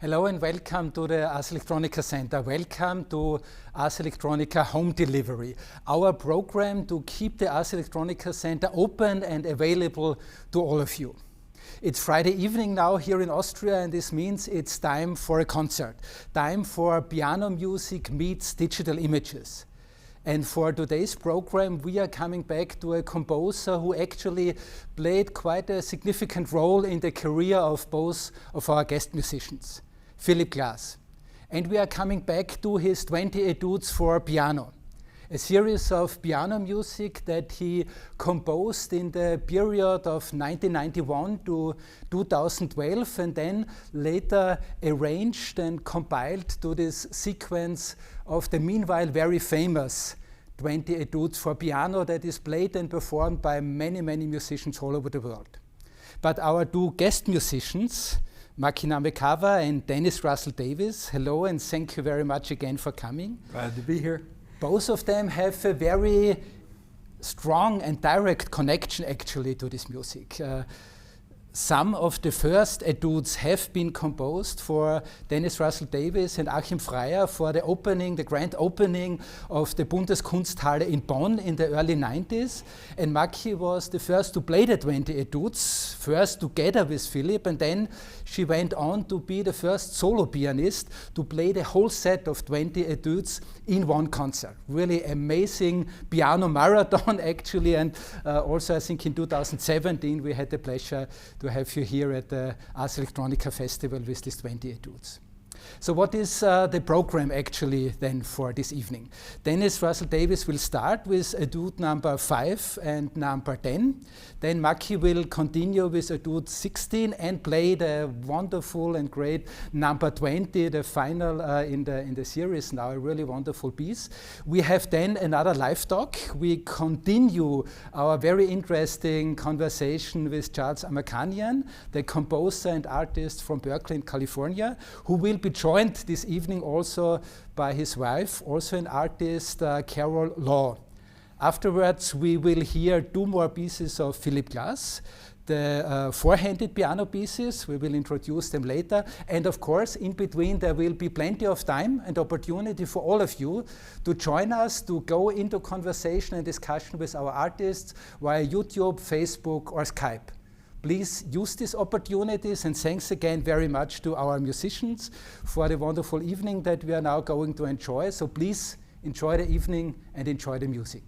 Hello and welcome to the Ars Electronica Center. Welcome to Ars Electronica Home Delivery, our program to keep the Ars Electronica Center open and available to all of you. It's Friday evening now here in Austria, and this means it's time for a concert, time for piano music meets digital images. And for today's program, we are coming back to a composer who actually played quite a significant role in the career of both of our guest musicians, Philip Glass. And we are coming back to his 20 etudes for piano, a series of piano music that he composed in the period of 1991 to 2012, and then later arranged and compiled to this sequence of the meanwhile very famous 20 etudes for piano that is played and performed by many, many musicians all over the world. But our two guest musicians, Maki Namekawa and Dennis Russell Davies, hello and thank you very much again for coming. Glad to be here. Both of them have a very strong and direct connection actually to this music. Some of the first etudes have been composed for Dennis Russell Davies and Achim Freyer for the opening, the grand opening of the Bundeskunsthalle in Bonn in the early 90s. And Maki was the first to play the 20 etudes, first together with Philip, and then she went on to be the first solo pianist to play the whole set of 20 etudes in one concert. Really amazing piano marathon actually, and also I think in 2017 we had the pleasure to have you here at the Ars Electronica Festival with these 20 etudes. So what is the program actually then for this evening? Dennis Russell Davies will start with etude number 5 and number 10. Then Maki will continue with etude 16 and play the wonderful and great number 20, the final in the series now, a really wonderful piece. We have then another live talk. We continue our very interesting conversation with Charles Amakanian, the composer and artist from Berkeley in California, who will be joined this evening also by his wife, also an artist, Cor O'Lan. Afterwards, we will hear two more pieces of Philip Glass, the four-handed piano pieces. We will introduce them later. And of course, in between, there will be plenty of time and opportunity for all of you to join us, to go into conversation and discussion with our artists via YouTube, Facebook, or Skype. Please use these opportunities, and thanks again very much to our musicians for the wonderful evening that we are now going to enjoy. So please enjoy the evening and enjoy the music.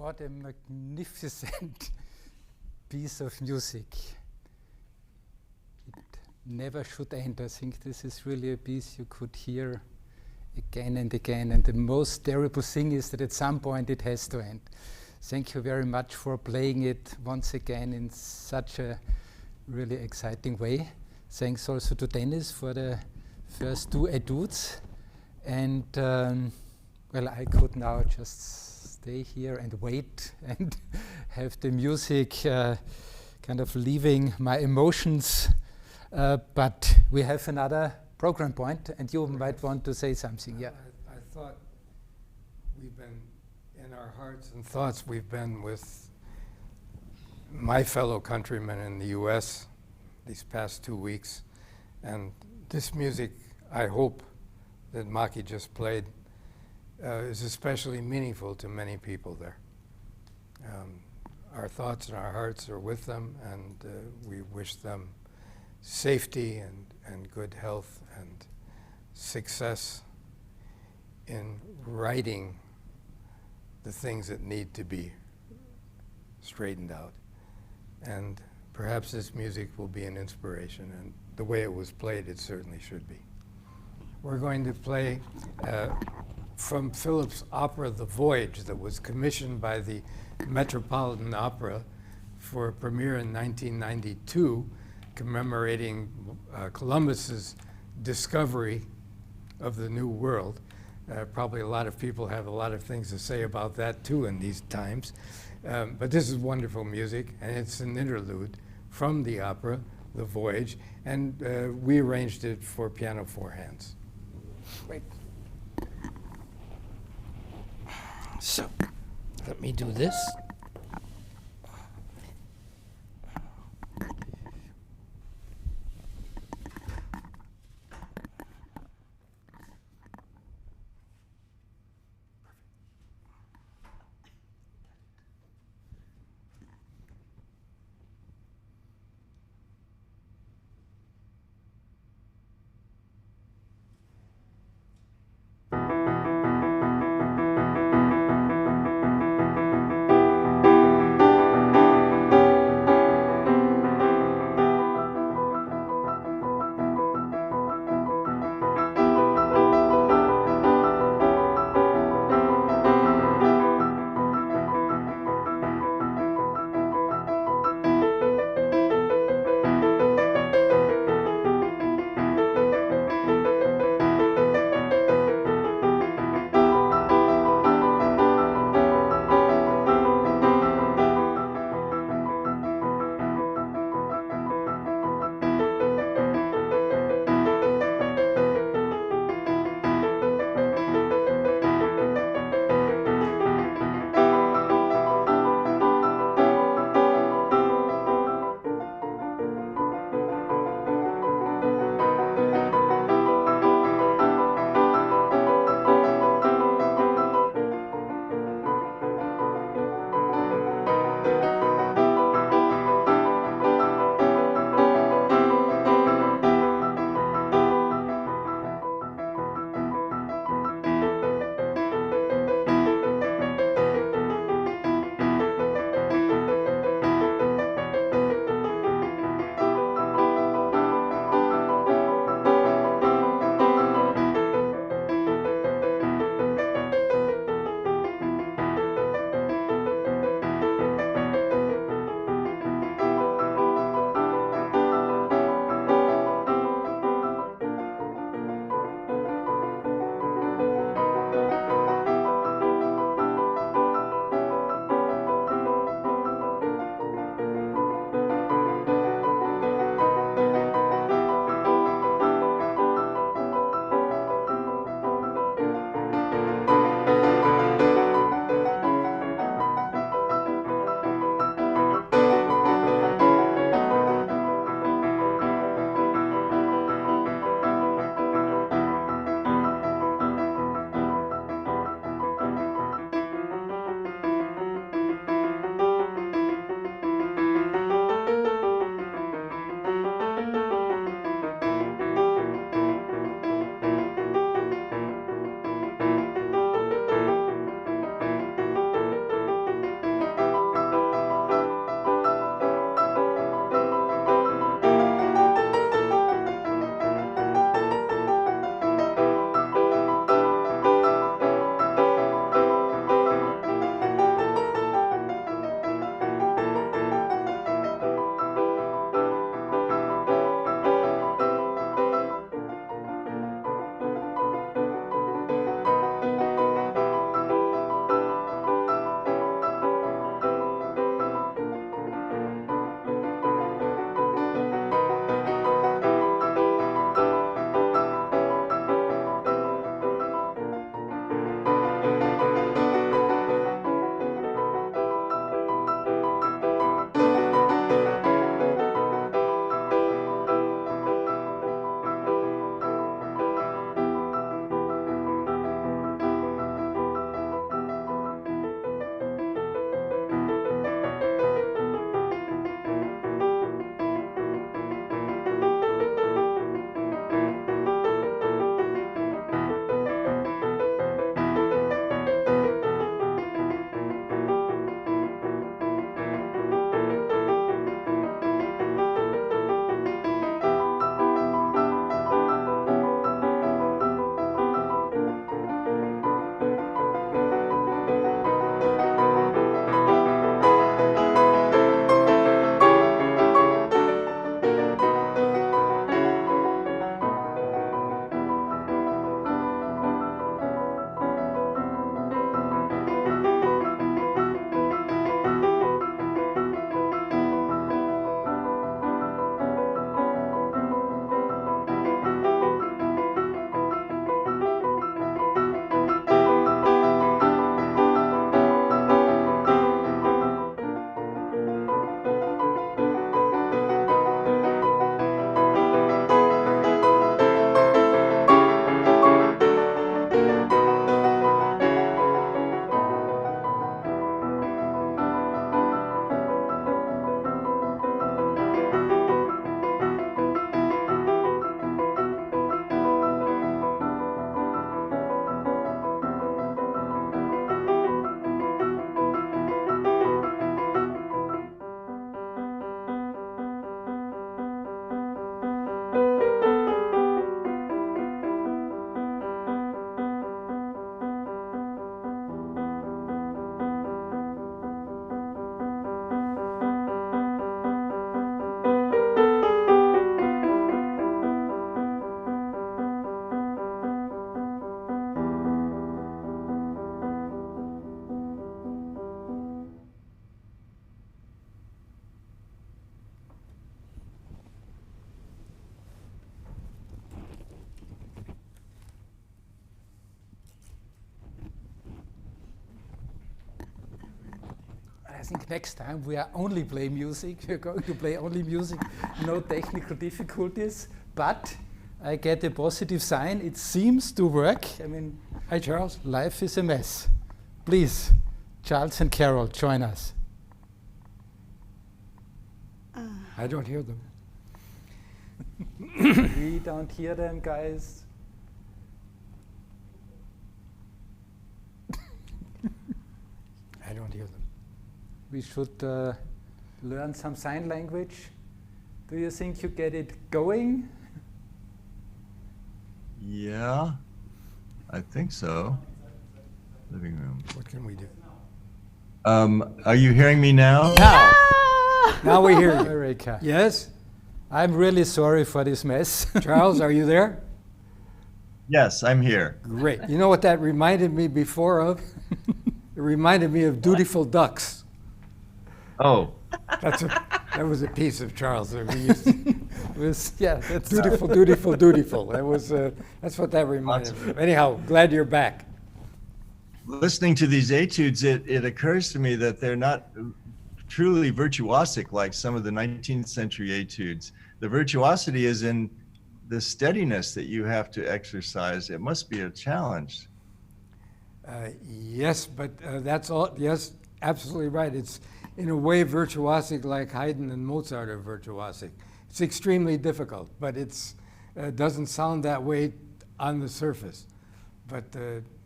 What a magnificent piece of music. It never should end. I think this is really a piece you could hear again and again. And the most terrible thing is that at some point it has to end. Thank you very much for playing it once again in such a really exciting way. Thanks also to Dennis for the first two etudes. And well, I could now just stay here and wait and have the music kind of leaving my emotions. But we have another program point, and you might want to say something. Yeah. I thought we've been, in our hearts and thoughts, we've been with my fellow countrymen in the US these past 2 weeks. And this music, I hope, that Maki just played is especially meaningful to many people there. Our thoughts and our hearts are with them, and we wish them safety and good health and success in writing the things that need to be straightened out. And perhaps this music will be an inspiration, and the way it was played, it certainly should be. We're going to play from Philip's opera, The Voyage, that was commissioned by the Metropolitan Opera for a premiere in 1992, commemorating Columbus's discovery of the New World. Probably a lot of people have a lot of things to say about that too in these times. But this is wonderful music, and it's an interlude from the opera, The Voyage, and we arranged it for piano four hands. Great. So, let me do this. think next time we are only play music. We're going to play only music, no technical difficulties. But I get a positive sign. It seems to work. I mean, Hi, Charles. life is a mess. Please, Charles and Carol, join us. I don't hear them. We don't hear them, guys. I don't hear them. We should learn some sign language. Do you think you get it going? Yeah, I think so. Living room. What can we do? Are you hearing me now? Now! Now we hear you. America. Yes? I'm really sorry for this mess. Charles, are you there? Yes, I'm here. Great. You know what that reminded me before of? It reminded me of Dutiful Ducks. Oh, That was a piece of Charles that we used to. Yeah, that's Dutiful, dutiful, dutiful. That was, that's what that reminded me of. Anyhow, glad you're back. listening to these etudes, it occurs to me that they're not truly virtuosic like some of the 19th century etudes. The virtuosity is in the steadiness that you have to exercise. It must be a challenge. Yes, but that's all. Yes, absolutely right. It's in a way virtuosic like Haydn and Mozart are virtuosic. It's extremely difficult, but it doesn't sound that way on the surface. But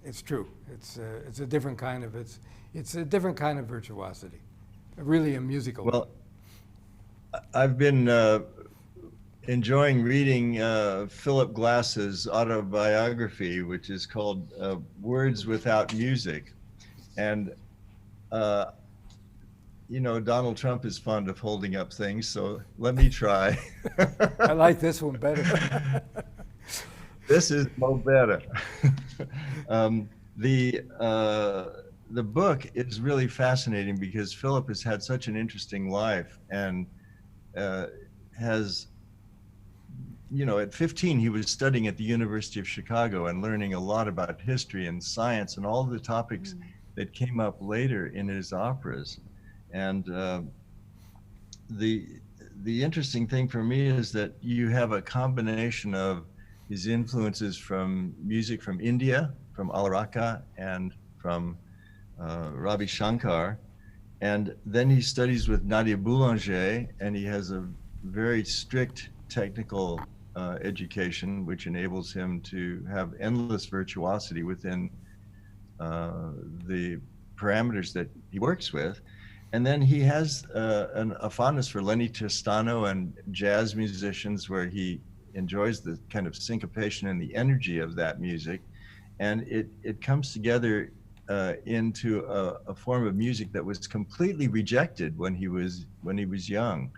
it's true. It's a different kind of it's a different kind of virtuosity. Really a musical. Well, I've been enjoying reading Philip Glass's autobiography, which is called Words Without Music. And, you know, Donald Trump is fond of holding up things, so let me try. I like this one better. This is no better. The book is really fascinating because Philip has had such an interesting life and has, you know, at 15, he was studying at the University of Chicago and learning a lot about history and science and all the topics that came up later in his operas. And the interesting thing for me is that you have a combination of his influences from music from India, from Alaraka and from Ravi Shankar. And then he studies with Nadia Boulanger, and he has a very strict technical education, which enables him to have endless virtuosity within the parameters that he works with. And then he has a fondness for Lenny Tristano and jazz musicians, where he enjoys the kind of syncopation and the energy of that music. And it comes together into a form of music that was completely rejected when he was young.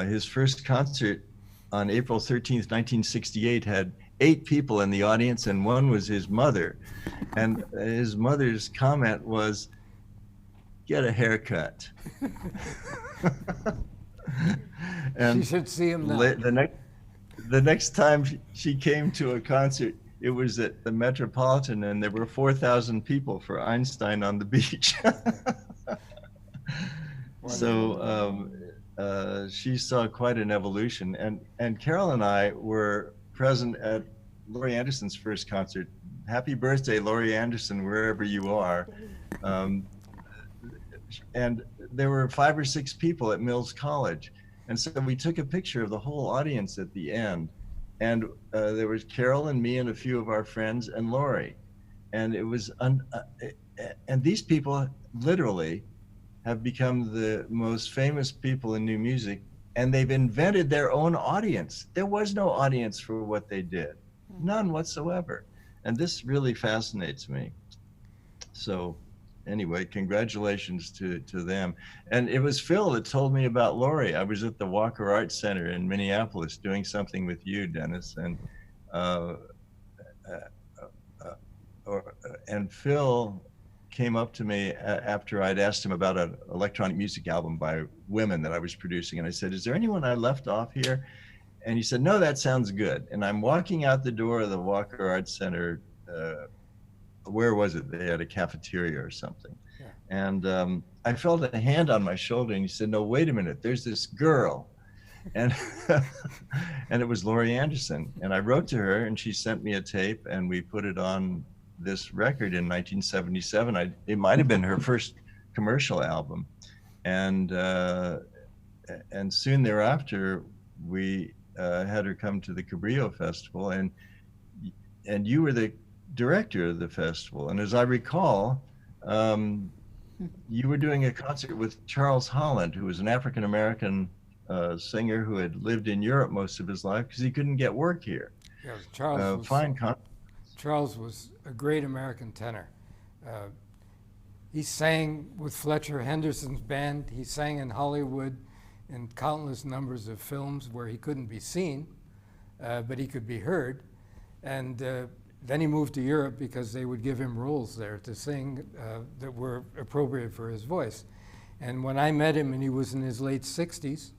His first concert on April 13th, 1968 had 8 people in the audience, and one was his mother. And his mother's comment was, "Get a haircut." And She should see him now. The next time she came to a concert, it was at the Metropolitan, and there were 4,000 people for Einstein on the Beach. So she saw quite an evolution. And Carol and I were present at Laurie Anderson's first concert. Happy birthday, Laurie Anderson, wherever you are. And there were 5 or 6 people at Mills College. And so we took a picture of the whole audience at the end. And there was Carol and me and a few of our friends and Laurie. And it was, and these people literally have become the most famous people in new music, and they've invented their own audience. There was no audience for what they did, none whatsoever. And this really fascinates me. So anyway, congratulations to them. And it was Phil that told me about Laurie. I was at the Walker Arts Center in Minneapolis doing something with you, Dennis, and Phil came up to me after I'd asked him about an electronic music album by women that I was producing. And I said, "Is there anyone I left off here?" And he said, "No, that sounds good." And I'm walking out the door of the Walker Arts Center. Where was it? They had a cafeteria or something. Yeah. And I felt a hand on my shoulder, and he said, "No, wait a minute, there's this girl." And and it was Laurie Anderson. And I wrote to her, and she sent me a tape, and we put it on this record in 1977. It might have been her first commercial album. And soon thereafter, we had her come to the Cabrillo Festival, and you were the director of the festival. And as I recall, you were doing a concert with Charles Holland, who was an African-American singer who had lived in Europe most of his life because he couldn't get work here. Yeah, Charles was a great American tenor. He sang with Fletcher Henderson's band. He sang in Hollywood in countless numbers of films where he couldn't be seen, but he could be heard. And then he moved to Europe because they would give him roles there to sing that were appropriate for his voice. And when I met him, and he was in his late 60s,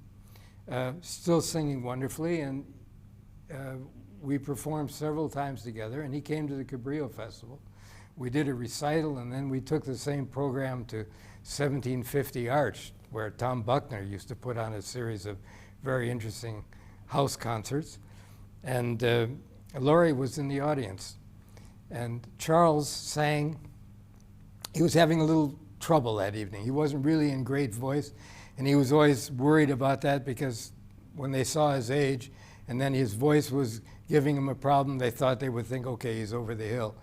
still singing wonderfully, and we performed several times together, and he came to the Cabrillo Festival. We did a recital, and then we took the same program to 1750 Arch, where Tom Buckner used to put on a series of very interesting house concerts. And Laurie was in the audience. And Charles sang. He was having a little trouble that evening. He wasn't really in great voice, and he was always worried about that because when they saw his age and then his voice was giving him a problem, they thought they would think, okay, he's over the hill.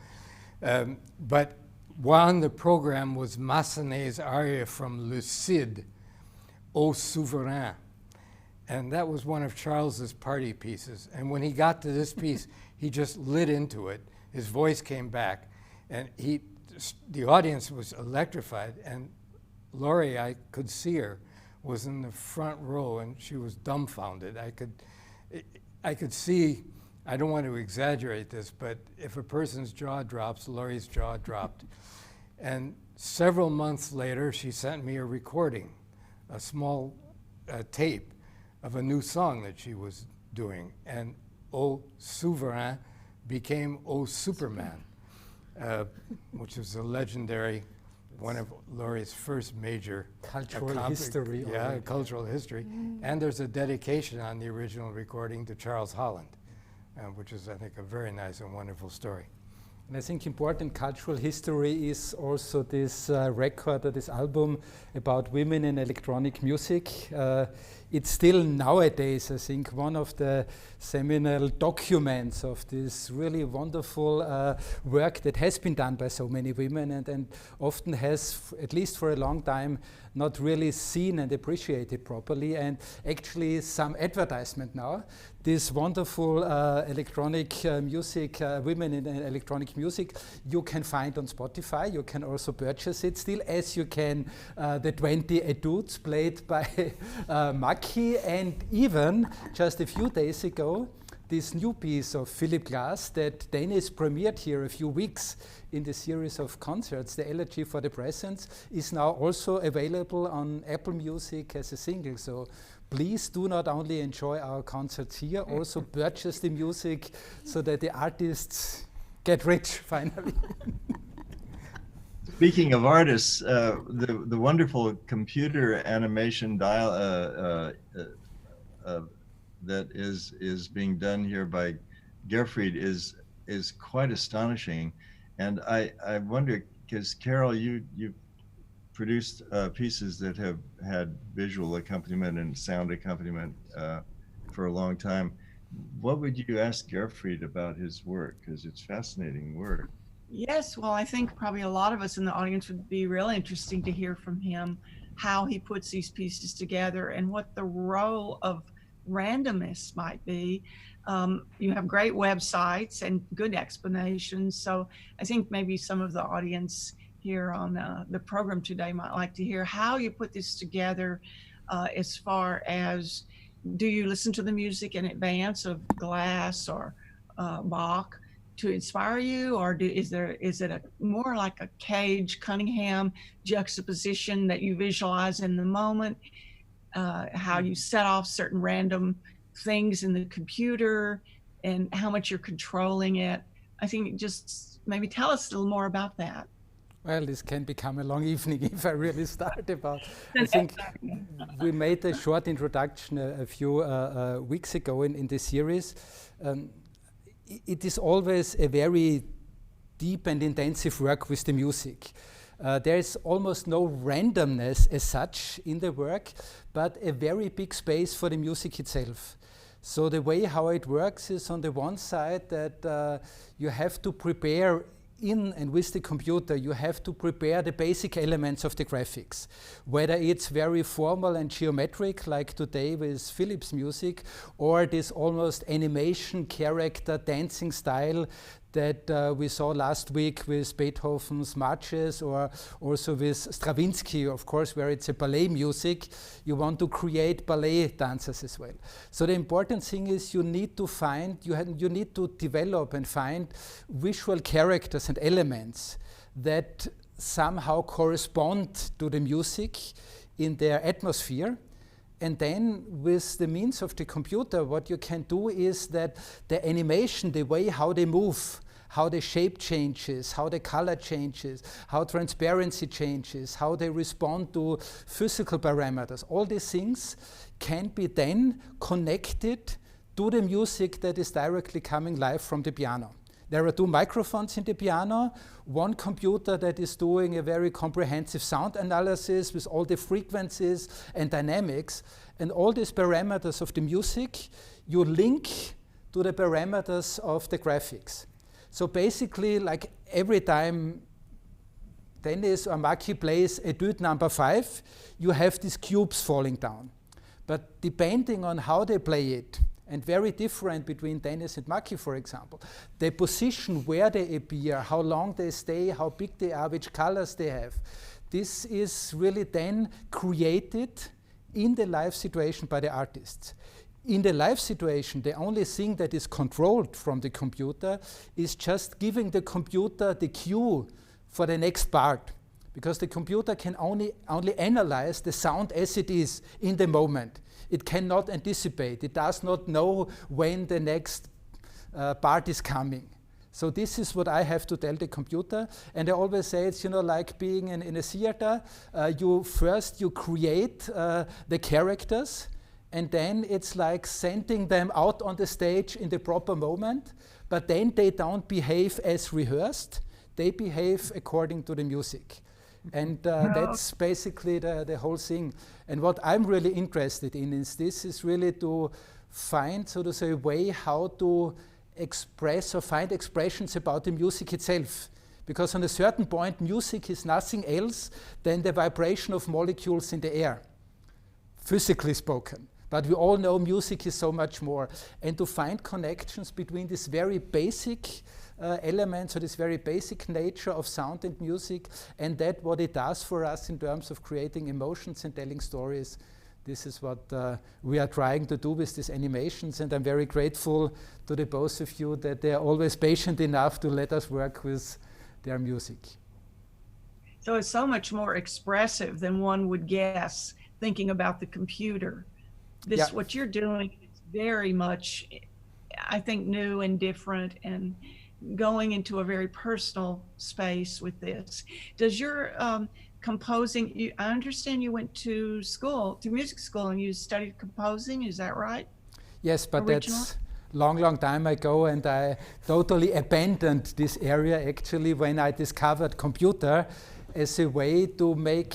But on the program was Massenet's aria from Le Cid, Ô Souverain. And that was one of Charles's party pieces. And when he got to this piece, he just lit into it. His voice came back, and the audience was electrified. And Laurie, I could see her, was in the front row, and she was dumbfounded. I could see, I don't want to exaggerate this, but if a person's jaw drops, Laurie's jaw dropped. And several months later, she sent me a recording, a small tape of a new song that she was doing. And Ô Souverain became Ô Superman, which was a legendary, one of Laurie's first major cultural history. Yeah, cultural history. And there's a dedication on the original recording to Charles Holland, which is, I think, a very nice and wonderful story. And I think important cultural history is also this record or this album about women in electronic music. It's still nowadays, I think, one of the seminal documents of this really wonderful work that has been done by so many women and often has, at least for a long time, not really seen and appreciated properly. And actually some advertisement now. This wonderful electronic music, women in electronic music, you can find on Spotify. You can also purchase it still, as you can the 20 etudes played by Maki, and even just a few days ago, this new piece of Philip Glass that Danis premiered here a few weeks in the series of concerts, The Elegy for the Presence, is now also available on Apple Music as a single. So please do not only enjoy our concerts here, also purchase the music so that the artists get rich finally. Speaking of artists, the wonderful computer animation that is being done here by Gerfried is quite astonishing. And I wonder, because Carol, you've produced pieces that have had visual accompaniment and sound accompaniment for a long time. What would you ask Gerfried about his work? Because it's fascinating work. Yes, well, I think probably a lot of us in the audience would be really interesting to hear from him how he puts these pieces together and what the role of randomness might be. You have great websites and good explanations. So I think maybe some of the audience here on the program today might like to hear how you put this together, as far as, do you listen to the music in advance of Glass or Bach to inspire you, or is it more like a Cage Cunningham juxtaposition that you visualize in the moment? How you set off certain random things in the computer and how much you're controlling it. I think just maybe tell us a little more about that. Well, this can become a long evening if I really start about. I think we made a short introduction a few weeks ago in the series. It is always a very deep and intensive work with the music. There is almost no randomness as such in the work, but a very big space for the music itself. So the way how it works is on the one side that you have to prepare in and with the computer, you have to prepare the basic elements of the graphics, whether it's very formal and geometric like today with Philips music, or this almost animation character dancing style that we saw last week with Beethoven's marches, or also with Stravinsky, of course, where it's a ballet music. You want to create ballet dancers as well. So the important thing is you need to find, you need to develop and find visual characters and elements that somehow correspond to the music in their atmosphere. And then with the means of the computer, what you can do is that the animation, the way how they move, how the shape changes, how the color changes, how transparency changes, how they respond to physical parameters, all these things can be then connected to the music that is directly coming live from the piano. There are two microphones in the piano, one computer that is doing a very comprehensive sound analysis with all the frequencies and dynamics, and all these parameters of the music you link to the parameters of the graphics. So basically, like every time Dennis or Maki plays etude number 5, you have these cubes falling down. But depending on how they play it, and very different between Dennis and Maki, for example, the position where they appear, how long they stay, how big they are, which colors they have, this is really then created in the live situation by the artists. In the live situation, the only thing that is controlled from the computer is just giving the computer the cue for the next part, because the computer can only analyze the sound as it is in the moment. It cannot anticipate. It does not know when the next part is coming. So this is what I have to tell the computer. And I always say it's, you know, like being in a theater. You create the characters, and then it's like sending them out on the stage in the proper moment, but then they don't behave as rehearsed. They behave according to the music. And that's basically the whole thing. And what I'm really interested in is this is really to find, so to say, a way how to express or find expressions about the music itself. Because on a certain point, music is nothing else than the vibration of molecules in the air, physically spoken. But we all know music is so much more. And to find connections between these very basic elements, or this very basic nature of sound and music, and that what it does for us in terms of creating emotions and telling stories. This is what we are trying to do with these animations, and I'm very grateful to the both of you that they are always patient enough to let us work with their music. So it's so much more expressive than one would guess, thinking about the computer. This, what you're doing is very much, I think, new and different, and going into a very personal space with this. Does your composing, I understand you went to music school, and you studied composing, is that right? Yes, but that's long time ago, and I totally abandoned this area actually when I discovered computer as a way to make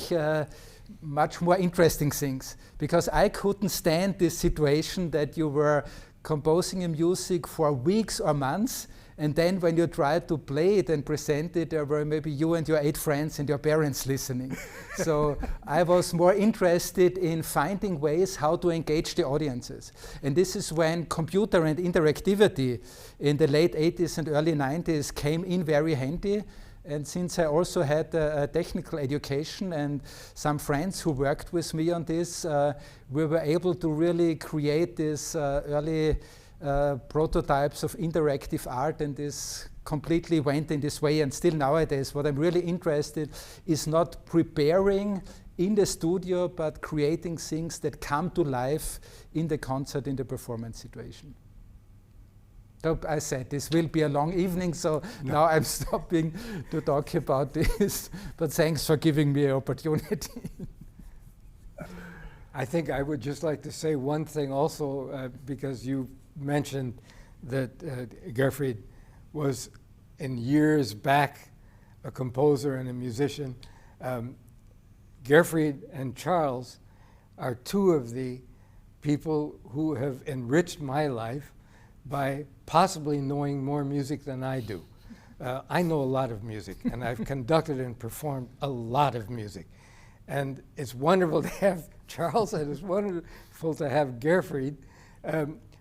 much more interesting things, because I couldn't stand this situation that you were composing a music for weeks or months, and then when you tried to play it and present it, there were maybe you and your 8 friends and your parents listening. So I was more interested in finding ways how to engage the audiences. And this is when computer and interactivity in the late 80s and early 90s came in very handy. And since I also had a technical education and some friends who worked with me on this, we were able to really create this early prototypes of interactive art, and this completely went in this way. And still nowadays, what I'm really interested is not preparing in the studio, but creating things that come to life in the concert, in the performance situation. So I said this will be a long evening, so now I'm stopping to talk about this. But thanks for giving me an opportunity. I think I would just like to say one thing also, because you mentioned that Gerfried was in years back a composer and a musician. Gerfried and Charles are two of the people who have enriched my life by possibly knowing more music than I do. I know a lot of music, and I've conducted and performed a lot of music. And it's wonderful to have Charles, and it's wonderful to have Gerfried,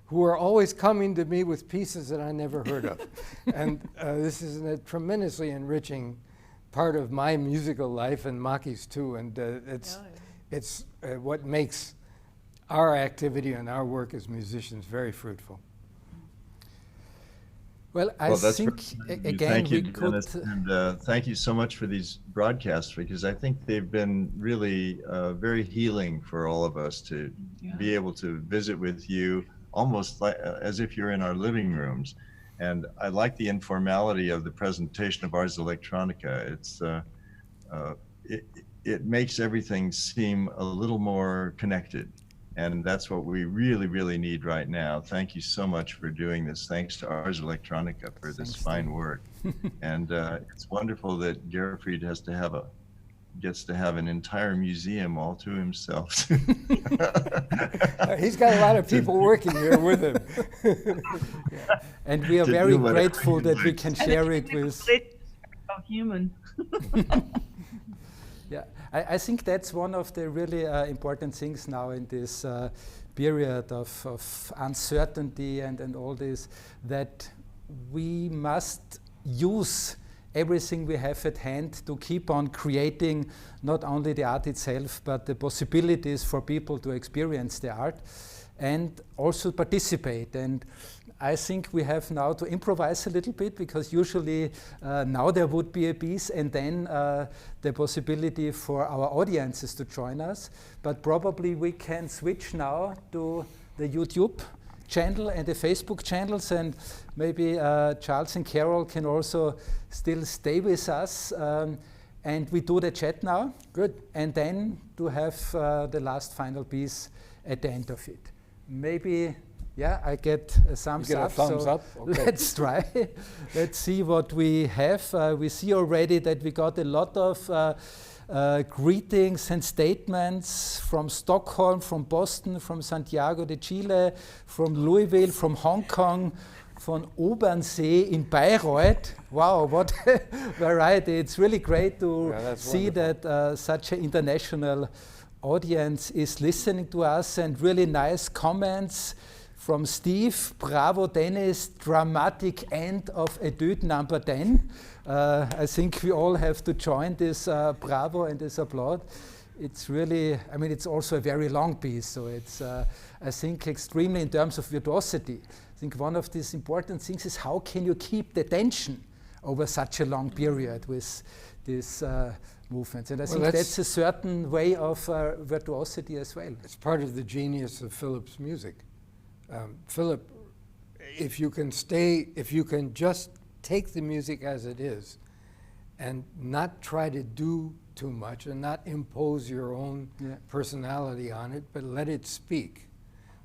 who are always coming to me with pieces that I never heard of. And this is a tremendously enriching part of my musical life, and Maki's too. And it's what makes our activity and our work as musicians very fruitful. Well, I think again thank you, we Dennis, could. and thank you so much for these broadcasts, because I think they've been really very healing for all of us to be able to visit with you, almost like as if you're in our living rooms. And I like the informality of the presentation of Ars Electronica. It's it makes everything seem a little more connected. And that's what we really, really need right now. Thank you so much for doing this. Thanks to Ars Electronica for this fine work. And it's wonderful that Gerfried gets to have an entire museum all to himself. He's got a lot of people working here with him. And we are very grateful that we can share it with. Human. Yeah, I think that's one of the really important things now in this period of uncertainty and all this, that we must use everything we have at hand to keep on creating not only the art itself, but the possibilities for people to experience the art and also participate. And I think we have now to improvise a little bit, because usually now there would be a piece and then the possibility for our audiences to join us. But probably we can switch now to the YouTube channel and the Facebook channels, and maybe Charles and Carol can also still stay with us. And we do the chat now. Good. And then to have the last final piece at the end of it. Maybe. Yeah, I get a thumbs up. Okay. Let's try. Let's see what we have. We see already that we got a lot of greetings and statements from Stockholm, from Boston, from Santiago de Chile, from Louisville, from Hong Kong, from Obernsee in Bayreuth. Wow, what a variety. It's really great to see that such an international audience is listening to us, and really nice comments. From Steve, bravo Dennis, dramatic end of etude number 10. I think we all have to join this bravo and this applaud. It's really, I mean, it's also a very long piece, so it's, I think, extremely in terms of virtuosity. I think one of these important things is how can you keep the tension over such a long period with these movements. And I think that's a certain way of virtuosity as well. It's part of the genius of Philip's music. Philip, if you can just take the music as it is and not try to do too much and not impose your own personality on it, but let it speak.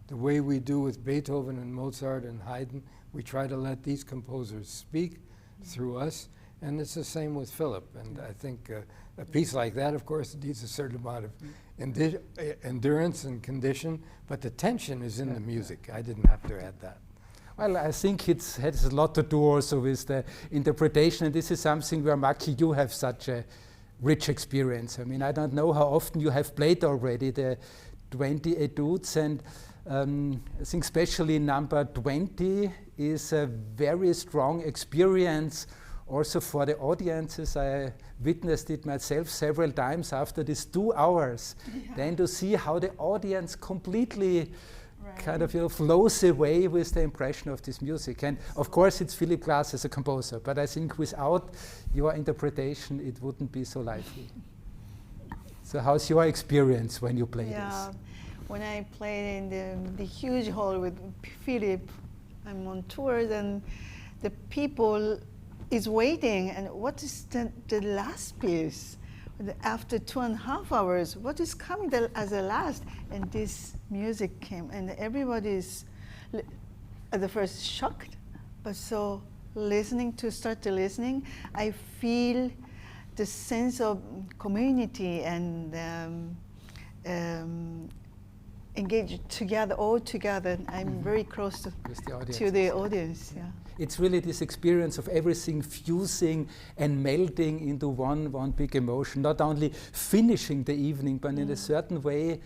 The way we do with Beethoven and Mozart and Haydn, we try to let these composers speak through us, and it's the same with Philip. And I think a piece like that, of course, needs a certain amount of endurance and condition, but the tension is in the music. I didn't have to add that. Well, I think it has a lot to do also with the interpretation, and this is something where, Maki, you have such a rich experience. I mean, I don't know how often you have played already the 20 etudes, and I think especially number 20 is a very strong experience also for the audiences. I witnessed it myself several times after these 2 hours. Then to see how the audience completely kind of flows away with the impression of this music. And of course it's Philip Glass as a composer, but I think without your interpretation it wouldn't be so lively. So how's your experience when you play this? When I played in the huge hall with Philip, I'm on tour, and the people is waiting, and what is the last piece? After 2.5 hours, what is coming as the last? And this music came, and everybody is at the first shocked, but so start to listening, I feel the sense of community and engage together, all together. I'm very close to the audience. Yeah. It's really this experience of everything fusing and melting into one big emotion, not only finishing the evening, but in a certain way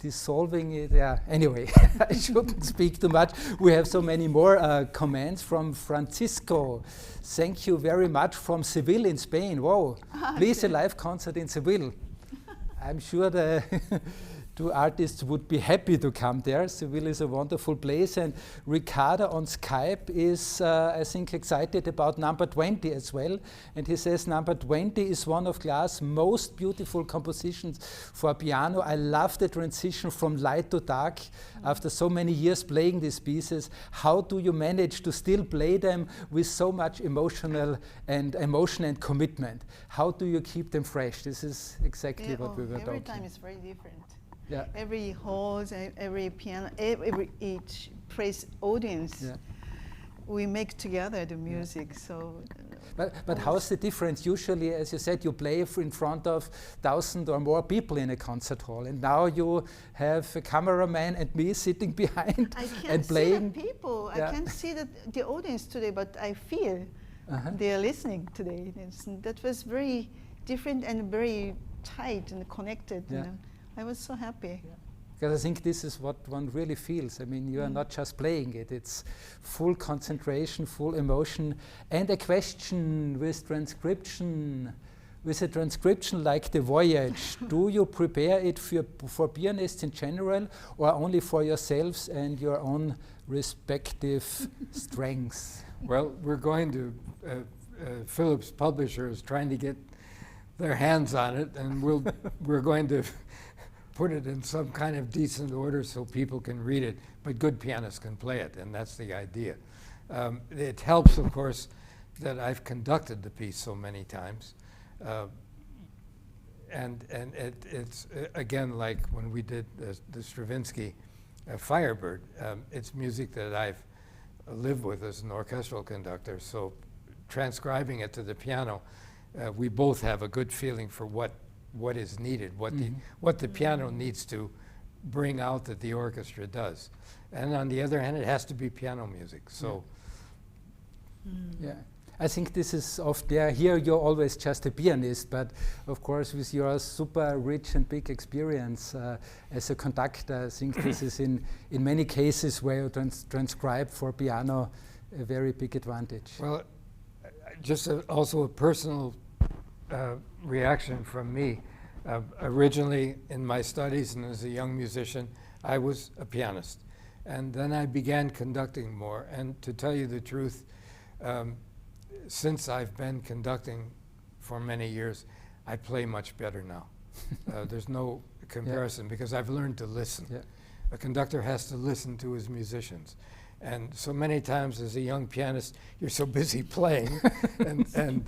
dissolving it. Yeah. Anyway, I shouldn't speak too much. We have so many more comments from Francisco. Thank you very much from Seville in Spain. Whoa, please a live concert in Seville. I'm sure the two artists would be happy to come there. Seville is a wonderful place, and Ricardo on Skype is, I think, excited about number 20 as well. And he says number 20 is one of Glass' most beautiful compositions for piano. I love the transition from light to dark after so many years playing these pieces. How do you manage to still play them with so much emotion and commitment? How do you keep them fresh? This is exactly what we were talking. Every time is very different. Yeah. Every hall, every piano, each place audience, we make together the music. So, but how's the difference? Usually, as you said, you play in front of 1,000 or more people in a concert hall, and now you have a cameraman and me sitting behind and playing. I can't see the people. I can't see the audience today, but I feel they are listening today. That was very different and very tight and connected. You know? I was so happy. Yeah. Because I think this is what one really feels. I mean, you are not just playing it. It's full concentration, full emotion. And a question with transcription. With a transcription like the Voyage, do you prepare it for pianists in general, or only for yourselves and your own respective strengths? Well, we're going to, Philip's publisher is trying to get their hands on it, and we're going to put it in some kind of decent order so people can read it, but good pianists can play it, and that's the idea. It helps, of course, that I've conducted the piece so many times. And it's again, like when we did the Stravinsky Firebird, it's music that I've lived with as an orchestral conductor, so transcribing it to the piano, we both have a good feeling for what is needed, what the piano needs to bring out that the orchestra does. And on the other hand, it has to be piano music. So, yeah. I think this is here you're always just a pianist, but of course with your super rich and big experience as a conductor, I think this is in many cases where you transcribe for piano a very big advantage. Well, just also a personal reaction from me. Originally in my studies and as a young musician, I was a pianist. And then I began conducting more. And to tell you the truth, since I've been conducting for many years, I play much better now. There's no comparison because I've learned to listen. Yeah. A conductor has to listen to his musicians. And so many times as a young pianist, you're so busy playing and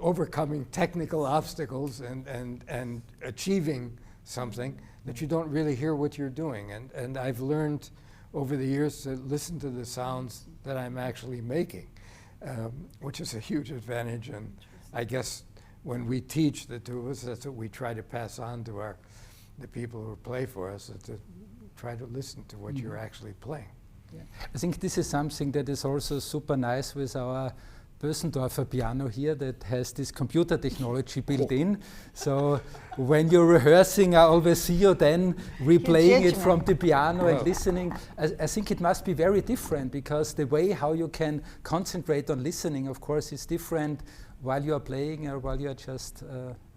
overcoming technical obstacles and achieving something that you don't really hear what you're doing. And I've learned over the years to listen to the sounds that I'm actually making, which is a huge advantage. And I guess when we teach, the two of us, that's what we try to pass on to the people who play for us, to try to listen to what you're actually playing. Yeah. I think this is something that is also super nice with our Bösendorfer piano here that has this computer technology built in. So when you're rehearsing, I always see you then replaying it from the piano and listening. I think it must be very different because the way how you can concentrate on listening, of course, is different while you are playing or while you are just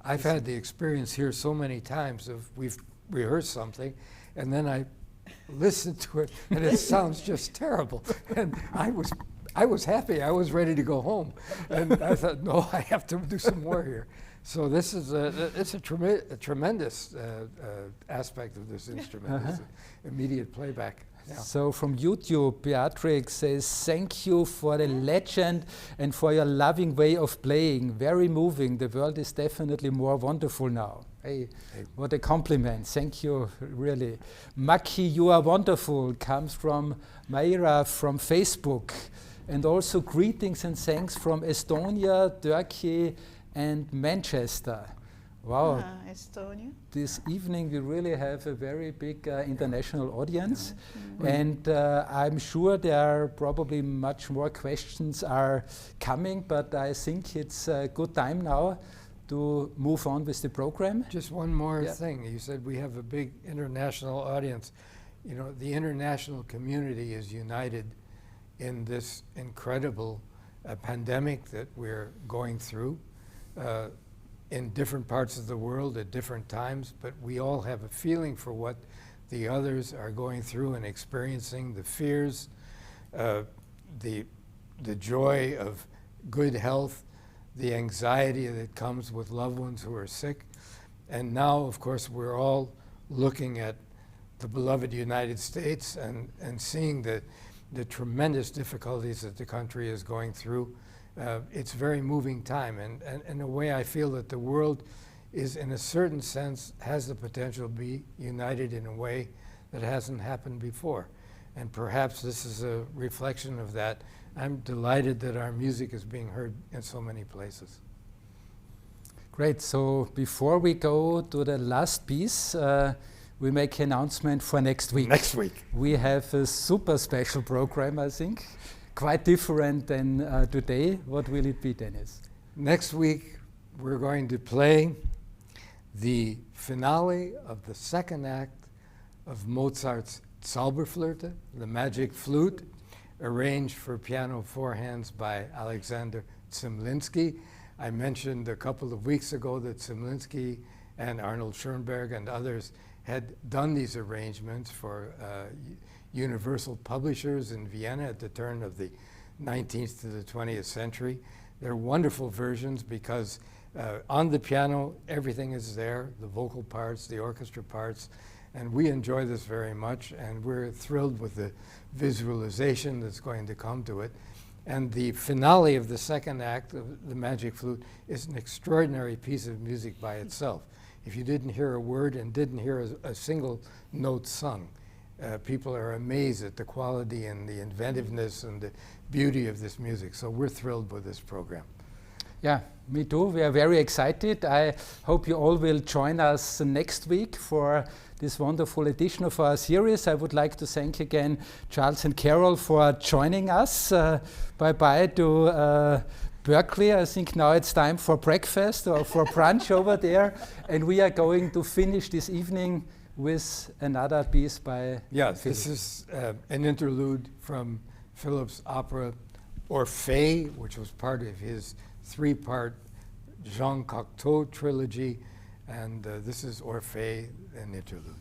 I've had the experience here so many times of we've rehearsed something and then I listen to it and it sounds just terrible, and I was happy, I was ready to go home, and I thought, no, I have to do some more here. So this is it's a tremendous aspect of this instrument, is immediate playback. Yeah. So from YouTube, Beatrix says, thank you for the legend and for your loving way of playing. Very moving. The world is definitely more wonderful now. Hey, what a compliment. Thank you, really. Maki, you are wonderful, comes from Mayra from Facebook. And also greetings and thanks from Estonia, Turkey, and Manchester. Wow. Estonia. This evening we really have a very big international audience, and I'm sure there are probably much more questions are coming, but I think it's a good time now to move on with the program. Just one more Yeah. thing. You said we have a big international audience. You know, the international community is united in this incredible pandemic that we're going through. In different parts of the world at different times, but we all have a feeling for what the others are going through and experiencing, the fears, the joy of good health, the anxiety that comes with loved ones who are sick. And now, of course, we're all looking at the beloved United States and seeing the tremendous difficulties that the country is going through. It's a very moving time, and in a way I feel that the world is, in a certain sense, has the potential to be united in a way that hasn't happened before. And perhaps this is a reflection of that. I'm delighted that our music is being heard in so many places. Great, so before we go to the last piece, we make an announcement for next week. Next week. We have a super special program, I think. Quite different than today. What will it be, Dennis? Next week, we're going to play the finale of the second act of Mozart's Zauberflöte, the magic flute, arranged for piano four hands by Alexander Zemlinsky. I mentioned a couple of weeks ago that Zemlinsky and Arnold Schoenberg and others had done these arrangements for Universal Publishers in Vienna at the turn of the 19th to the 20th century. They're wonderful versions because on the piano, everything is there, the vocal parts, the orchestra parts, and we enjoy this very much, and we're thrilled with the visualization that's going to come to it. And the finale of the second act of the Magic Flute is an extraordinary piece of music by itself. If you didn't hear a word and didn't hear a single note sung, people are amazed at the quality and the inventiveness and the beauty of this music. So we're thrilled with this program. Yeah, me too. We are very excited. I hope you all will join us next week for this wonderful edition of our series. I would like to thank again Charles and Carol for joining us. Bye-bye to Berkeley. I think now it's time for breakfast or for brunch over there. And we are going to finish this evening with another piece by Yes, Philip. this is an interlude from Philip's opera Orphée, which was part of his three-part Jean Cocteau trilogy, and this is Orphée, an interlude.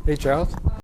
Hey, Charles.